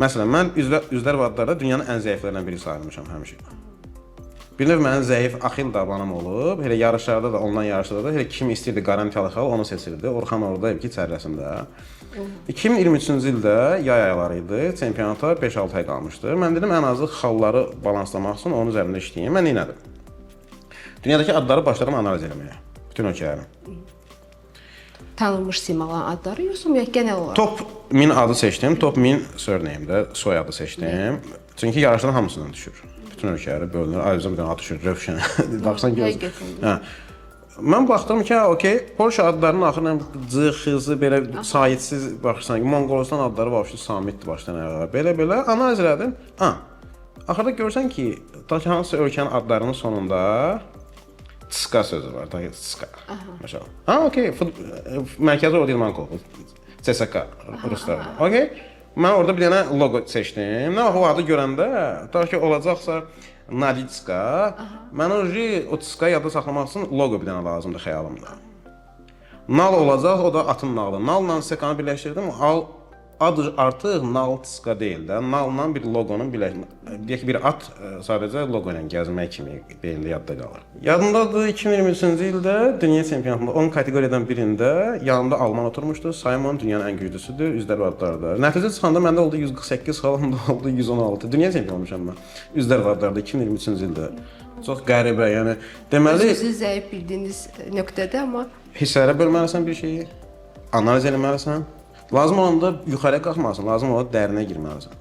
Məsələn, mən üzlər və adlarda dünyanın ən zəiflərindən biri sayılmışam həmişə. Bir növ mənim zəif Axil dabanım olub. Elə yarışlarda da, ondan yarışlarda da elə kim istəyirdi qarantiyalı xal, onu seçirdi. Orxan Ordayevin çərrəsində. 2023-cü ildə yay ayları idi. Çempionata 5-6 ay qalmışdı. Mən dedim ən azı xalları balanslamaq üçün onun üzərində işləyim. Mən nə etdim? Dünyadakı adları başladım analiz etməyə. Bütün ölkələrin. Tanınmış simaların adları yoxsa ümumiyyətlə genel olaraq? Top 1000 adı seçdim. Top 1000 surname-də soy adı seçdim. Çünki yarışların hamısından düşür. Bütün ölkələri bölünür. Ayrıca bir dənə ad düşür. Rövşən. Baxsan göz. Hə. Mən baxdım ki, okey, Polşa adlarının axırından cıxızı belə sayitsiz baxırsan ki, Monqolistan adları vəbşi samitdir başdan ayağa. Belə analiz elədim. Axırda görsən ki, hansı ölkənin adlarının sonunda Tska sözü var. Tska. Məsələn. Okey, mərkəzi o Dilmankov. CSKA Ruslar. Okey. Mən orada bir dənə loqo seçdim. Nə o adı görəndə, ta ki olacaqsa Naditska, mən o Tska yadda saxlamaq üçün loqo bir dənə lazımdır xəyalımda. Nal olacaq, o da atın nalı. Nalla Tskakanı birləşdirdim. Adı artıq Naltska deyil də, nalla bir loqonun deyək ki, bir at sadəcə loqo ilə gəzmək kimi beyində yadda qalır. Yadımdadır 2023-cü ildə dünya çempionatında 10 kateqoriyadan birində yanımda Alman oturmuşdu. Simon dünyanın ən güclüsüdür, üzlər və adlarda. Nəticə çıxanda məndə oldu 148 xal, onda oldu 116. Dünya çempionu olmuşam mən. Üzlər və adlarda 2023-cü ildə. Çox qəribə, yəni deməli Siz zəif bildiyiniz nöqtədə, amma hissələrə bölməlisən bir şeyi, analiz etməlisən. Lazım olanda yuxarıya qalxmalısan, lazım olanda dərinə girməlisən.